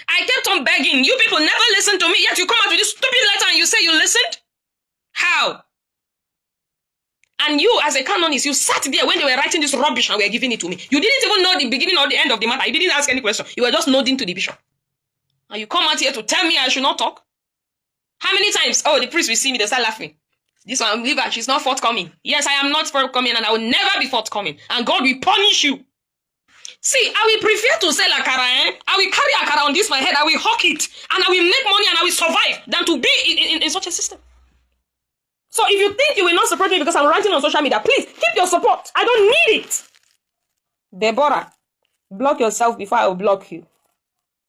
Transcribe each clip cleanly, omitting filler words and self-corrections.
I kept on begging. You people never listened to me, yet you come out with this stupid letter and you say you listened? How? And you, as a canonist, you sat there when they were writing this rubbish and were giving it to me. You didn't even know the beginning or the end of the matter. You didn't ask any question. You were just nodding to the bishop. And you come out here to tell me I should not talk? How many times? Oh, the priest will see me, they start laughing. This one, leave her, she's not forthcoming. Yes, I am not forthcoming and I will never be forthcoming. And God will punish you. See, I will prefer to sell akara, I will carry akara on this my head, I will hawk it, and I will make money and I will survive than to be in such a system. So if you think you will not support me because I'm ranting on social media, please keep your support. I don't need it. Deborah, block yourself before I will block you.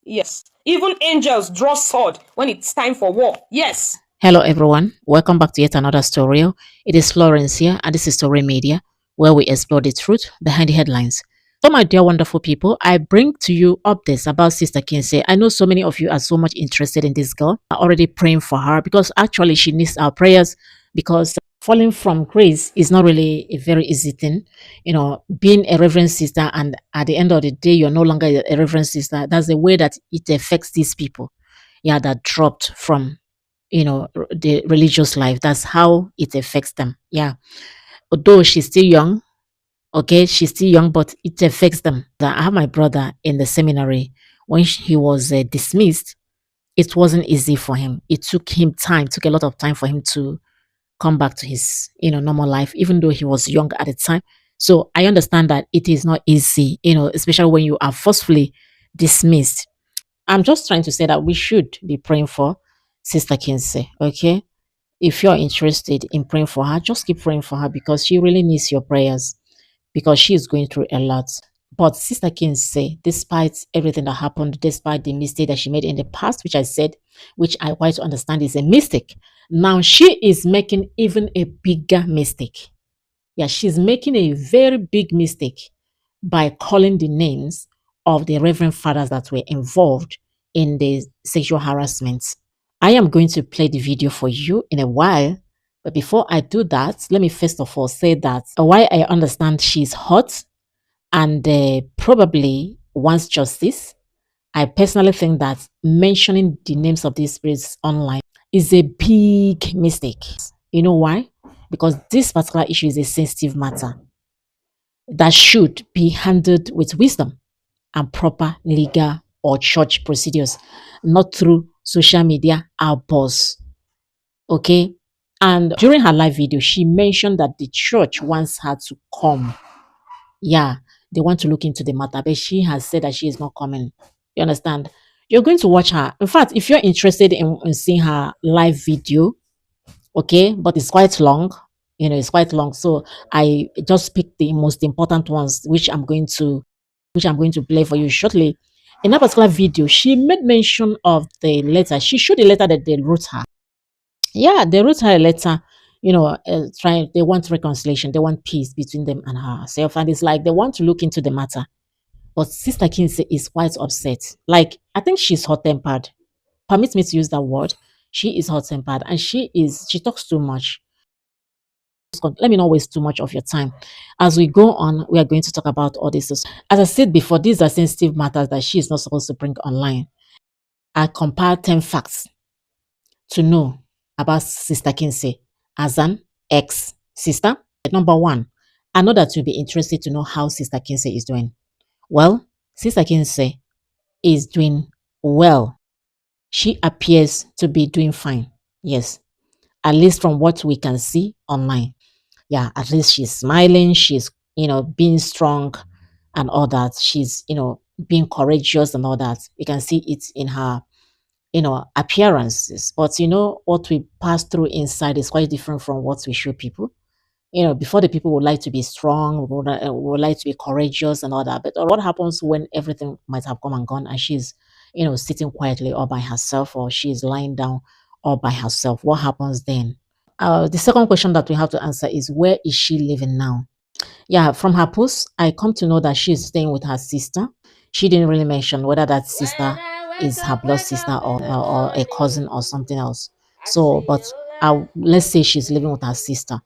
Yes. Even angels draw sword when it's time for war. Yes. Hello everyone, welcome back to yet another story. It is Florence here and this is Story Media, where we explore the truth behind the headlines. So my dear wonderful people, I bring to you updates about Sister Kinsey. I know so many of you are so much interested in this girl. I'm already praying for her because actually she needs our prayers, because falling from grace is not really a very easy thing. You know, being a reverend sister and at the end of the day, you're no longer a reverend sister. That's the way that it affects these people. Yeah, that dropped from, you know, the religious life. That's how it affects them. Yeah. Although she's still young, okay, she's still young, but it affects them. I have my brother in the seminary. When he was dismissed, it wasn't easy for him. It took him time, took a lot of time for him to come back to his, you know, normal life, even though he was young at the time. So I understand that it is not easy, you know, especially when you are forcefully dismissed. I'm just trying to say that we should be praying for Sister Kinsey, okay? If you're interested in praying for her, just keep praying for her because she really needs your prayers, because she is going through a lot. But Sister Kinsey, despite everything that happened, despite the mistake that she made in the past, which I said, which I quite understand is a mistake, now she is making even a bigger mistake. Yeah, she's making a very big mistake by calling the names of the reverend fathers that were involved in the sexual harassment. I am going to play the video for you in a while. But before I do that, let me first of all say that while I understand she's hot and probably wants justice, I personally think that mentioning the names of these spirits online is a big mistake. You know why? Because this particular issue is a sensitive matter that should be handled with wisdom and proper legal or church procedures, not through social media outbursts. Okay? And during her live video, she mentioned that the church wants her to come. Yeah, they want to look into the matter, but she has said that she is not coming. You understand? You're going to watch her. In fact, if you're interested in seeing her live video, okay, but it's quite long, you know, it's quite long. So I just picked the most important ones, which I'm going to play for you shortly. In that particular video, she made mention of the letter. She showed the letter that they wrote her. Yeah, they wrote her a letter, you know, they want reconciliation, they want peace between them and herself. And it's like they want to look into the matter. But Sister Kinsey is quite upset. Like, I think she's hot-tempered. Permit me to use that word. She is hot-tempered and she talks too much. Let me not waste too much of your time. As we go on, we are going to talk about all this. As I said before, these are sensitive matters that she is not supposed to bring online. I compiled 10 facts to know about Sister Kinsey as an ex-sister. Number one, I know that you'll be interested to know how Sister Kinsey is doing. Well, Sister Kinsey is doing well. She appears to be doing fine. Yes, at least from what we can see online. Yeah, at least she's smiling. She's, you know, being strong and all that. She's, you know, being courageous and all that. You can see it in her, you know, appearances. But you know, what we pass through inside is quite different from what we show people. You know, before the people would like to be strong, would like to be courageous and all that. But what happens when everything might have come and gone and she's, you know, sitting quietly all by herself, or she's lying down all by herself? What happens then? The second question that we have to answer is, where is she living now? Yeah, from her post, I come to know that she is staying with her sister. She didn't really mention whether that sister is her blood sister or a cousin or something else. So, but let's say she's living with her sister.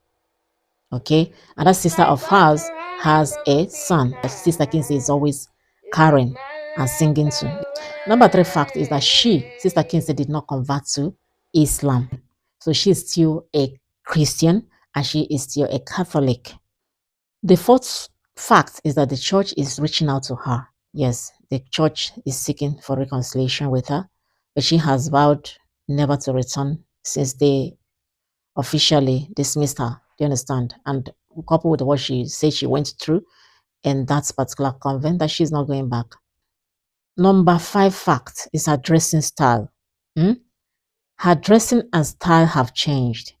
Okay, and that sister of hers has a son. Sister Kinsey is always carrying and singing to. Number three fact is that Sister Kinsey, did not convert to Islam. So she's still a Christian and she is still a Catholic. The fourth fact is that the church is reaching out to her. Yes, the church is seeking for reconciliation with her, but she has vowed never to return since they officially dismissed her. Do you understand? And coupled with what she said she went through in that particular convent, that she's not going back. Number five fact is her dressing style. Hmm? Her dressing and style have changed.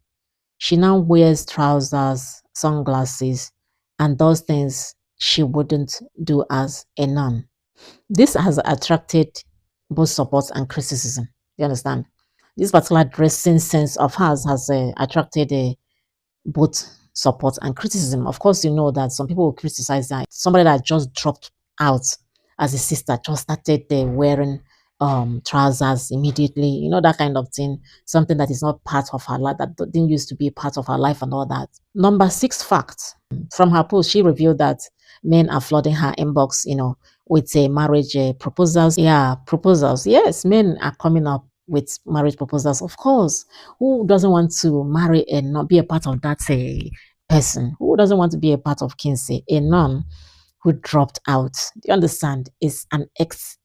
She now wears trousers, sunglasses, and does things she wouldn't do as a nun. This has attracted both support and criticism. You understand? This particular dressing sense of hers has attracted both support and criticism. Of course, you know that some people will criticize that somebody that just dropped out as a sister just started wearing trousers immediately, you know, that kind of thing, something that is not part of her life, that didn't used to be part of her life and all that. Number six fact, from her post, she revealed that men are flooding her inbox, you know, with marriage proposals. Yeah, proposals. Yes, men are coming up with marriage proposals. Of course, who doesn't want to marry and not be a part of that person? Who doesn't want to be a part of Kinsey? A nun who dropped out. Do you understand? Is an ex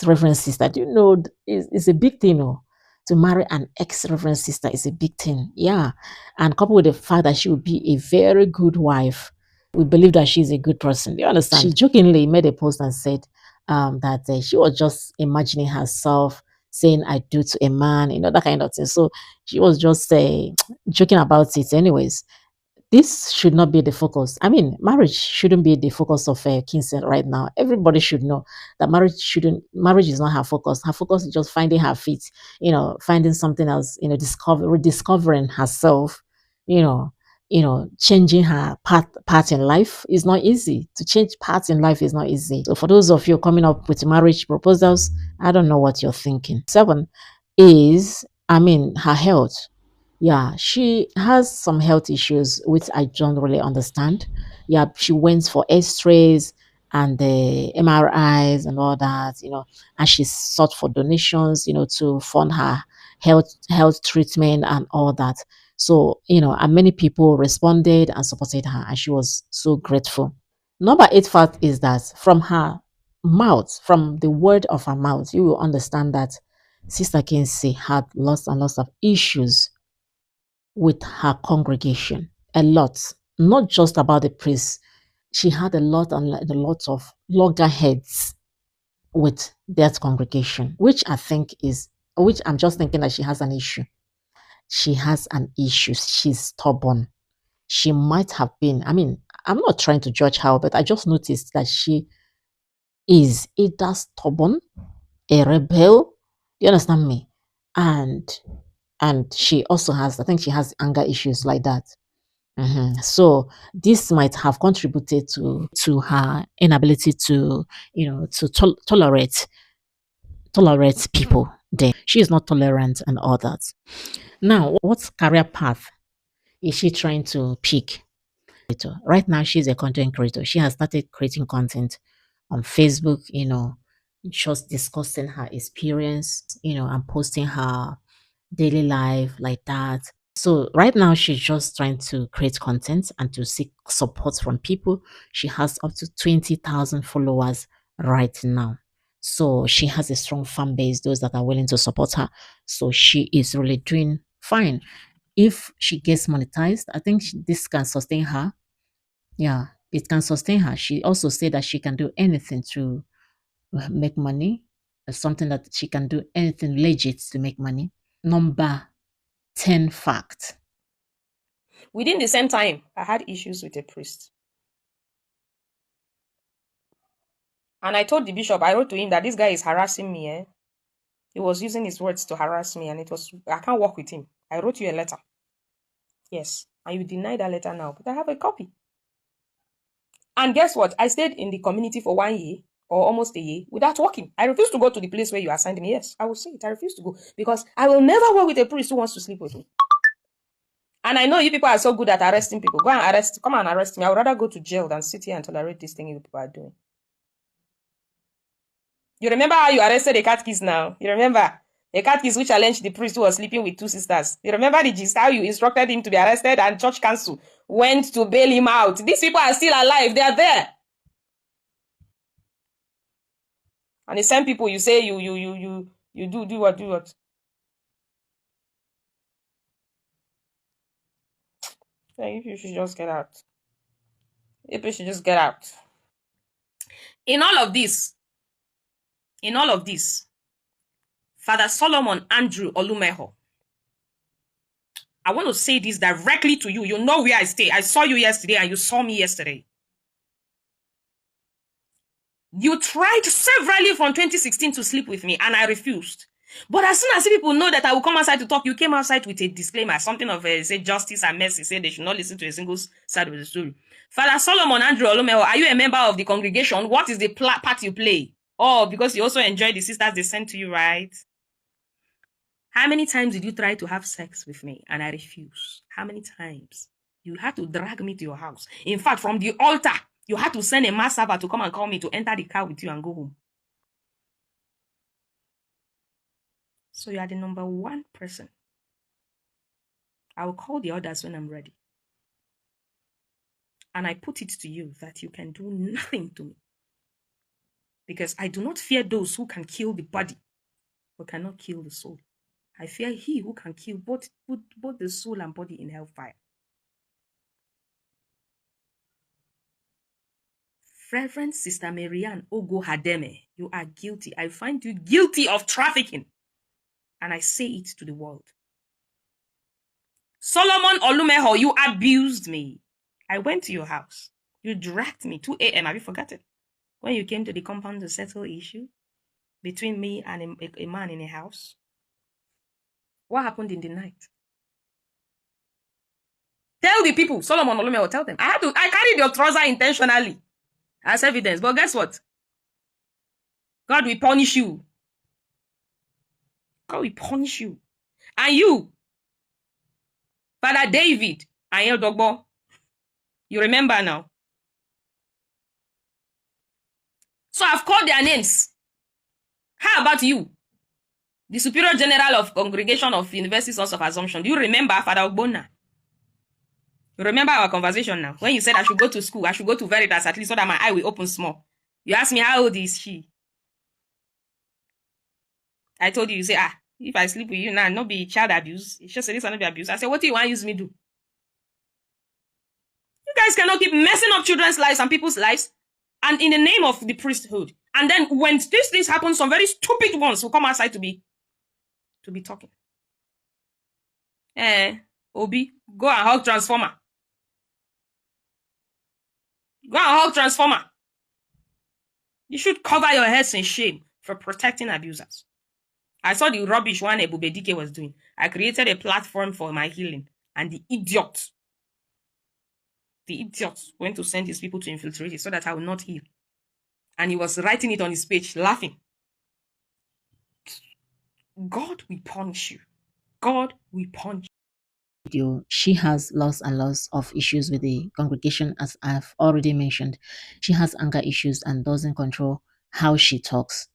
reverend sister. Do you know it's a big thing, oh? To marry an ex reverend sister is a big thing. Yeah. And coupled with the fact that she would be a very good wife, we believe that she's a good person. Do you understand? She jokingly made a post and said that she was just imagining herself saying I do to a man, you know, that kind of thing. So she was just joking about it anyways. This should not be the focus. I mean, marriage shouldn't be the focus of Kinse right now. Everybody should know that marriage is not her focus. Her focus is just finding her feet, you know, finding something else, you know, rediscovering herself, you know, changing her path in life is not easy. To change paths in life is not easy. So for those of you coming up with marriage proposals, I don't know what you're thinking. Seven is, I mean, her health. Yeah, she has some health issues which I don't really understand. Yeah, she went for X-rays and the MRIs and all that, you know, and she sought for donations, you know, to fund her health treatment and all that. So, you know, and many people responded and supported her, and she was so grateful. Number eight fact is that from her mouth, from the word of her mouth, you will understand that Sister Kinsey had lots and lots of issues with her congregation. A lot, not just about the priest. She had a lot and a lot of loggerheads with that congregation, which I think is, which I'm just thinking that she has an issue. She has an issue. She's stubborn. She might have been, I mean, I'm not trying to judge her, but I just noticed that she is either stubborn, a rebel. You understand me? And she also has, I think she has anger issues like that. So this might have contributed to her inability to, you know, to tolerate people. There, she is not tolerant and all that. Now, what career path is she trying to pick? Right now, she's a content creator. She has started creating content on Facebook, you know, just discussing her experience, you know, and posting her daily life like that. So right now she's just trying to create content and to seek support from people. She has up to 20,000 followers right now. So she has a strong fan base, those that are willing to support her. So she is really doing fine. If she gets monetized, I think this can sustain her. Yeah, it can sustain her. She also said that she can do anything to make money. Something that she can do anything legit to make money. Number 10 fact. Within the same time, I had issues with a priest. And I told the bishop, I wrote to him that this guy is harassing me. He was using his words to harass me, and I can't work with him. I wrote you a letter. Yes. And you deny that letter now, but I have a copy. And guess what? I stayed in the community for 1 year or almost a year without working. I refuse to go to the place where you assigned me. Yes, I will say it. I refuse to go because I will never work with a priest who wants to sleep with me. And I know you people are so good at arresting people. Come and arrest me. I would rather go to jail than sit here and tolerate this thing you people are doing. You remember how you arrested a catechist now? You remember? A catechist who challenged the priest who was sleeping with two sisters. You remember the gist, how you instructed him to be arrested and church council went to bail him out. These people are still alive. They are there. And the same people you say you do what? If you should just get out. If you should just get out. In all of this, Father Solomon Andrew Olumeho, I want to say this directly to you. You know where I stay. I saw you yesterday and you saw me yesterday. You tried severally from 2016 to sleep with me and I refused. But as soon as people know that I will come outside to talk, you came outside with a disclaimer, something of say justice and mercy, say they should not listen to a single side of the story. Father Solomon Andrew Olumeho, are you a member of the congregation? What is the part you play? Oh, because you also enjoy the sisters they sent to you, right? How many times did you try to have sex with me and I refused? How many times? You had to drag me to your house. In fact, from the altar, you had to send a mass server to come and call me to enter the car with you and go home. So you are the number one person. I will call the others when I'm ready. And I put it to you that you can do nothing to me. Because I do not fear those who can kill the body, but cannot kill the soul. I fear he who can kill both the soul and body in hellfire. Reverend Sister Marianne Ogo Hademe, you are guilty. I find you guilty of trafficking. And I say it to the world. Solomon Olumeho, you abused me. I went to your house. You dragged me 2 a.m. Have you forgotten? When you came to the compound to settle issue between me and a man in a house. What happened in the night? Tell the people, Solomon Olumeho, tell them. I carried your trouser intentionally as evidence. But guess what? God will punish you. God will punish you. And you, Father David, Ayel Dogbo, you remember now. So I've called their names. How about you? The Superior General of Congregation of University Sons of Assumption. Do you remember Father Ogbonna? You remember our conversation now? When you said I should go to school, I should go to Veritas at least so that my eye will open small. You asked me how old is she? I told you, you say, if I sleep with you now, not be child abuse. It's just this will not be abuse. I said, what do you want to use me do? You guys cannot keep messing up children's lives and people's lives. And in the name of the priesthood. And then when these things happen, some very stupid ones will come outside to be talking. Obi, go and hug Transformer. Go and hug Transformer. You should cover your heads in shame for protecting abusers. I saw the rubbish one Ebube Dike was doing. I created a platform for my healing. And the idiot went to send his people to infiltrate it so that I will not heal. And he was writing it on his page, laughing. God will punish you. God will punish you. She has lots and lots of issues with the congregation, as I've already mentioned. She has anger issues and doesn't control how she talks.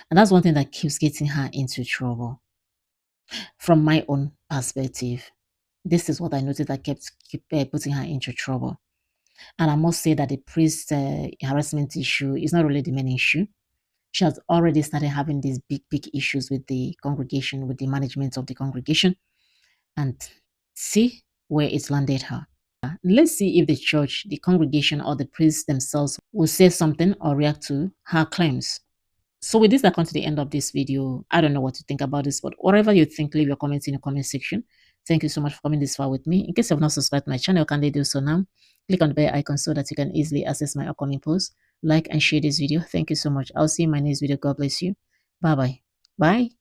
And that's one thing that keeps getting her into trouble. From my own perspective, this is what I noticed that kept putting her into trouble. And I must say that the priest harassment issue is not really the main issue. She has already started having these big issues with the congregation, with the management of the congregation. And see where it's landed her. Let's see if the church, the congregation, or the priests themselves will say something or react to her claims. So with this, I come to the end of this video. I don't know what to think about this, but whatever you think, leave your comments in the comment section. Thank you so much for coming this far with me. In case you have not subscribed to my channel, kindly do so now. Click on the bell icon so that you can easily access my upcoming posts. Like and share this video. Thank you so much. I'll see you in my next video. God bless you. Bye-bye. Bye.